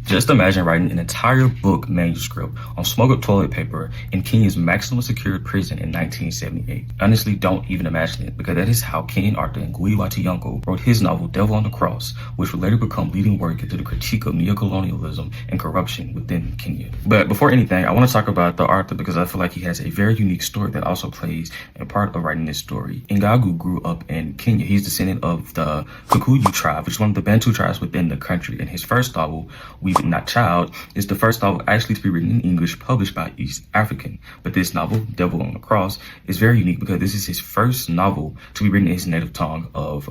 Just imagine writing an entire book manuscript on smuggled toilet paper in Kenya's maximum security prison in 1978. Honestly, don't even imagine it, because that is how Kenyan author Ngugi thiong'o wrote his novel Devil on the Cross, which would later become leading work into the critique of neocolonialism and corruption within Kenya. But before anything, I want to talk about the author because I feel like he has a very unique story that also plays a part of writing this story. Ngugi grew up in Kenya. He's descendant of the Kikuyu tribe, which is one of the Bantu tribes within the country. And his first novel, We Not Child, is the first novel actually to be written in English published by East African. But this novel, Devil on the Cross, is very unique because this is his first novel to be written in his native tongue of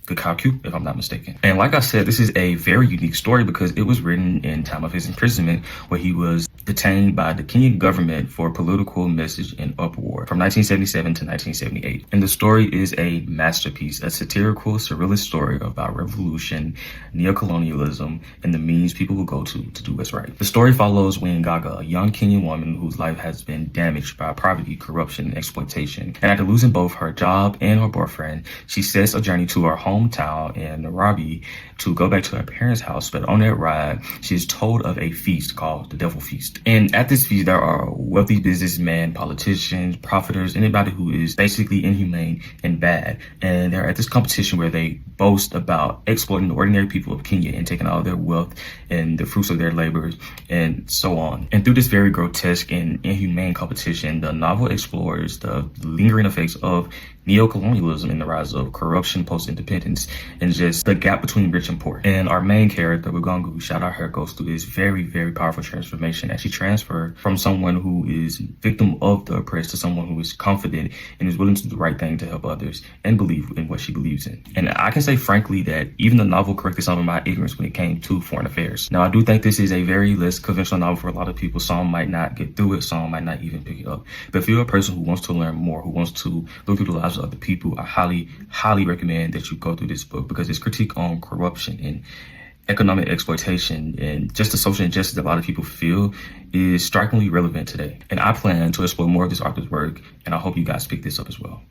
Kikuyu, if I'm not mistaken. And like I said, this is a very unique story because it was written in time of his imprisonment, where he was detained by the Kenyan government for political message and uproar from 1977 to 1978. And the story is a masterpiece, a satirical, surrealist story about revolution, neocolonialism, and the means people will go to do what's right. The story follows Ngaga, a young Kenyan woman whose life has been damaged by poverty, corruption, and exploitation. And after losing both her job and her boyfriend, she sets a journey to her hometown in Nairobi to go back to her parents' house. But on that ride, she is told of a feast called the Devil Feast. And at this feast, there are wealthy businessmen, politicians, profiteers, anybody who is basically inhumane and bad. And they're at this competition where they boast about exploiting the ordinary people of Kenya and taking all their wealth and the fruits of their labors and so on. And through this very grotesque and inhumane competition, the novel explores the lingering effects of neocolonialism and the rise of corruption post-independence and just the gap between rich and poor. And our main character, Ngugi, shout out her, goes through this very, very powerful transformation as she transferred from someone who is victim of the oppressed to someone who is confident and is willing to do the right thing to help others and believe in what she believes in. And I can say frankly that even the novel corrected some of my ignorance when it came to foreign affairs. Now, I do think this is a very less conventional novel for a lot of people. Some might not get through it, some might not even pick it up. But if you're a person who wants to learn more, who wants to look through the lives of other people, I highly recommend that you go through this book because its critique on corruption and economic exploitation and just the social injustice that a lot of people feel is strikingly relevant today. And I plan to explore more of this author's work, and I hope you guys pick this up as well.